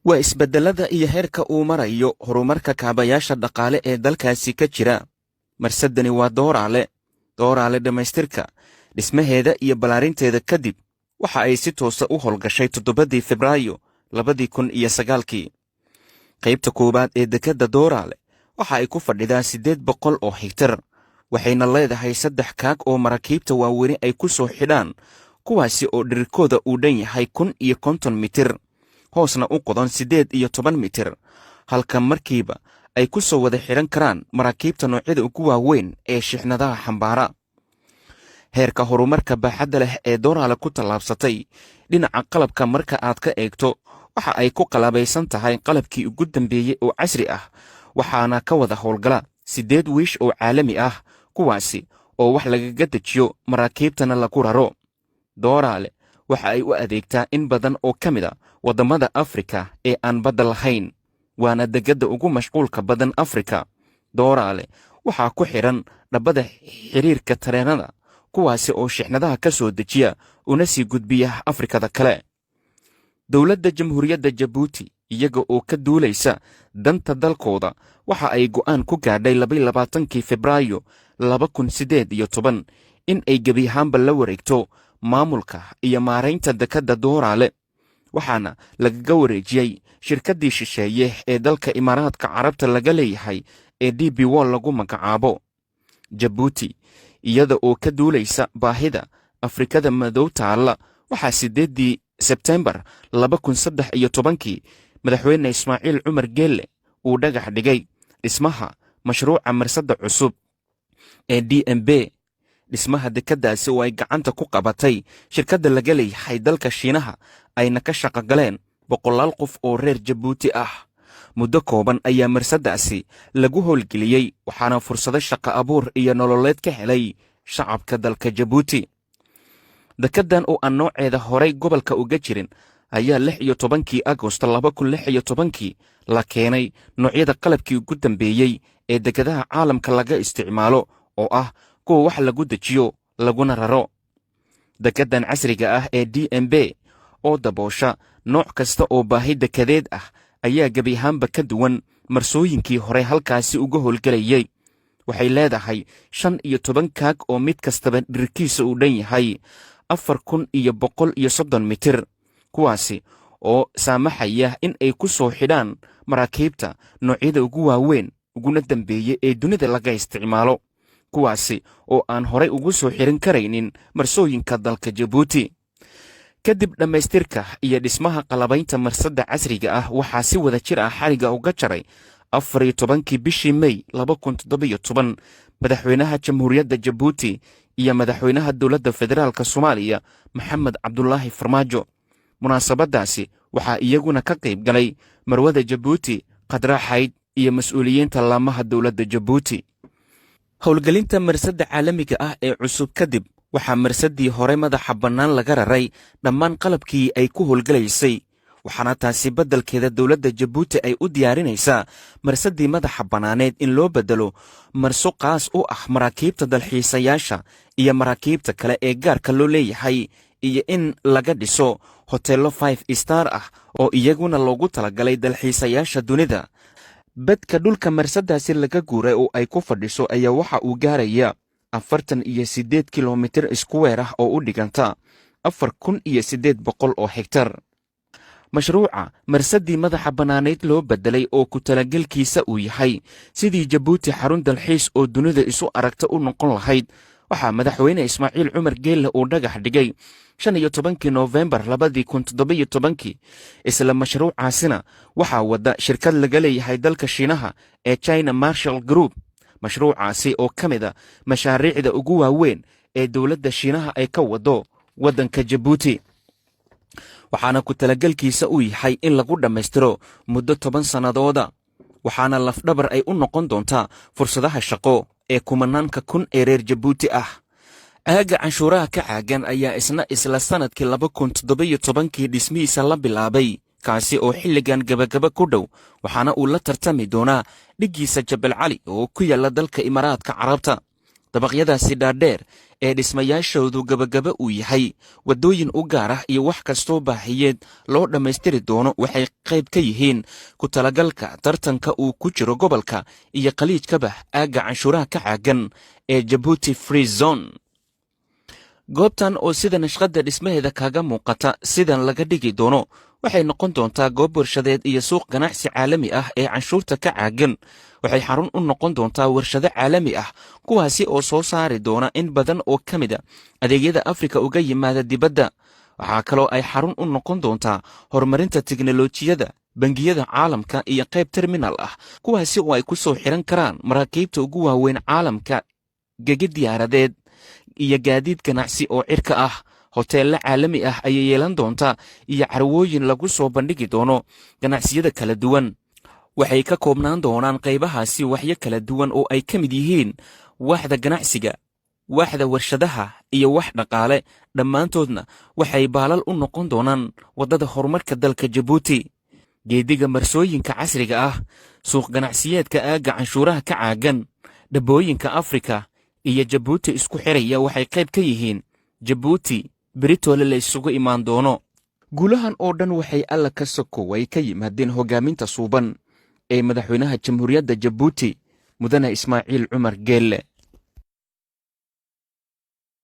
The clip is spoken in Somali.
waa isbedelada iyo heerka uu marayo horumarka kaabayaasha dhaqaale ee dalkaasi ka jira. marsadani waa dooraale dhammaystirka dhismaheeda iyo ballaarinteeda kadib waxa ay si toosa u howlgashay 7 Febraayo 2009. qaybta koowaad ee dekedda dooraale waxa ay ku fadhidaa 800 oo hektar, waxayna leedahay 3 kaag oo maraakiibta waaweyni ay ku soo xidhaan, kuwaasi oo dhirirkooda uu dhan yahay 1,050 mitir, hoosna u qodan 18 mitir, halka markiiba ay ku soo wada xidhan karaan maraakiibta noocyada ugu waaweyn ee shixnadaha xambaara. heerka horumarka baaxadda leh ee dooraale ku tallaabsatay dhinaca qalabka marka aad ka eegto waxa ay ku qalabaysan tahay qalabkii ugu dambeeyey oo casri ah, waxaana ka wada howlgala 8 wiish oo caalami ah, kuwaasi oo wax lagaga dejiyo maraakiibtana lagu raro. dooraale waxa ay u adeegtaa in badan oo ka mid a waddamada Afrika ee aan badda lahayn, waana dekedda ugu mashquulka badan Afrika. dooraale waxaa ku xidhan dhabbada xiriirka tareenada, kuwaasi oo shixnadaha ka soo dejiya una sii gudbiya Afrikada kale. dowladda Jamhuuriyadda Jabuuti iyaga oo ka duulaysa danta dalkooda waxa ay go'aan ku gaadhay 22 Febraayo 2018 in ay gebi ahaanba la wareegto maamulka iyo maaraynta dekedda dooraale, waxaana lagaga wareejiyey shirkaddii shisheeye ee dalka Imaaraadka Carabta laga leeyahay ee DP World lagu magacaabo. Jabuuti iyada oo ka duulaysa baahida Afrikada madow taalla waxaa 8 Sebtembar 2013 madaxweyne Ismaaciil Cumar Geelle uu dhagax dhigay dhismaha mashruuca marsadda cusub ee DMB. dhismaha dekeddaasi oo ay gacanta ku qabatay shirkadda laga leeyahay dalka Shiinaha, ayna ka shaqo galeen 100 qof oo reer Jabuuti ah. muddo kooban ayaa marsaddaasi lagu howlgeliyey, waxaana fursado shaqo abuur iyo nololeed ka helay shacabka dalka Jabuuti. dekeddan oo aan nooceeda horay gobolka uga jirin ayaa 16 Agoosto 2016 la keenay noocyada qalabkii ugu dambeeyey ee dekedaha caalamka laga isticmaalo, oo ah kuwa wax lagu dejiyo laguna raro. dekeddan casriga ah ee DMB oo daboosha nooc kasta oo baahi dekedeed ah ayaa gebi ahaanba ka duwan marsooyinkii hore halkaasi uga howlgelayey. waxay leedahay 15 kaag oo mid kastaba dhirkiisa uu dhan yahay 4,130 mitir, kuwaasi oo saamaxaya in ay ku soo xidhaan maraakiibta noocyada ugu waaweyn uguna dambeeye ee dunida laga isticmaalo, kuwaasi oo aan horay ugu soo xiran karaynin marsooyinka dalka Jabuuti. kadib dhammaystirka iyo dhismaha qalabaynta marsadda casriga ah waxaa si wada jir ah xariga uga jaray 14 bishii May 2017 madaxweynaha Jamhuuriyadda Jabuuti iyo madaxweynaha dowladda federaalka Soomaaliya Maxamed Cabdulaahi Farmaajo. munaasabadaasi waxaa iyaguna ka qayb galay marwada Jabuuti Khadra Xayd iyo mas'uuliyiinta laamaha dowladda Jabuuti. howlgelinta marsadda caalamiga ah ee cusub kadib waxaa marsaddii hore madaxa bannaan laga raray dhammaan qalabkii ay ku howlgalaysay, waxaana taasi beddelkeeda dowladda Jabuuti ay u diyaarinaysaa marsaddii madaxa bannaaneed in loo beddelo marso qaas u ah maraakiibta dalxiisayaasha iyo maraakiibta kale ee gaarka loo leeyahay, iyo in laga dhiso hoteello 5 star ah oo iyaguna loogu talagalay dalxiisayaasha dunida. badka dhulka marsaddaasi laga guuray oo ay ku fadhiso ayaa waxa uu gaaraya 48 kilomitir iskuweer ah oo u dhiganta 4,800 oo hektar. mashruuca marsaddii madaxa bannaaneyd loo beddelay oo ku talagelkiisa uu yahay sidii Jabuuti xarun dalxiis oo dunida isu aragta u noqon lahayd, waxaa madaxweyne Ismaaciil Cumar Geelle uu dhagax dhigay 15 Noofembar 2017. isla mashruucaasina waxaa wada shirkad laga leeyahay dalka Shiinaha ee China Marshall Group. mashruucaasi oo ka mid a mashaariicda ugu waaweyn ee dowladda Shiinaha ay ka wado waddanka Jabuuti, waxaana ku talagelkiisa uu yahay in lagu dhammaystiro muddo 10 sannadooda, waxaana lafdhabar ay u noqon doontaa fursadaha shaqo ee kumanaanka kun ee reer Jabuuti ah. aaga canshuuraha ka caagan ayaa isla sanadkii 2017 dhismihiisa la bilaabay, kaasi oo xilligan gabagaba ku dhow, waxaana uu la tartami doonaa dhiggiisa Jabal Cali oo ku yaalla dalka Imaaraadka Carabta. dabaqyadaasi dhaadheer ee dhismayaashoodu gabagaba uu yahay waddooyin u gaar ah iyo wax kastoo baahiyeed loo dhammaystiri doono waxay qayb ka yihiin ku talagalka tartanka uu ku jiro gobolka iyo khaliijkaba aagga canshuuraha ka caagan ee jabuuti free zone. goobtan oo sida nashqadda dhismaheeda kaaga muuqata sidan laga dhigi doono waxay noqon doontaa goob warshadeed iyo suuq ganacsi caalami ah ee canshuurta ka caagan. waxay xarun u noqon doontaa warshado caalami ah kuwaasi oo soo saari doona in badan oo ka mid a adeegyada afrika uga yimaada dibadda. waxaa kaloo ay xarun u noqon doontaa horumarinta tiknolojiyada, bangiyada caalamka iyo qayb terminal ah kuwaasi oo ay ku soo xiran karaan maraakiibta ugu waaweyn caalamka, gegi diyaaradeed iyo gaadiid ganacsi oo cirka ah. hoteello caalami ah ayay yeelan doontaa iyo carwooyin lagu soo bandhigi doono ganacsiyada kala duwan. waxay ka koobnaan doonaan qaybahaasi waxyo kala duwan oo ay ka mid yihiin waaxda ganacsiga, waaxda warshadaha iyo wax dhaqaale. dhammaantoodna waxay baalal u noqon doonaan waddada horumarka dalka jabuuti. geediga marsooyinka casriga ah, suuq ganacsiyeedka aagga canshuuraha ka caagan, dhabbooyinka afrika iyo jabuuti isku xiraya waxay qayb ka yihiin jabuuti beritoole la isugu imaan doono. guulahan oo dhan waxay alla ka sokow ay ka yimaadeen hoggaaminta suuban ee madaxweynaha jamhuuriyadda jabuuti mudane ismaaciil cumar geelle.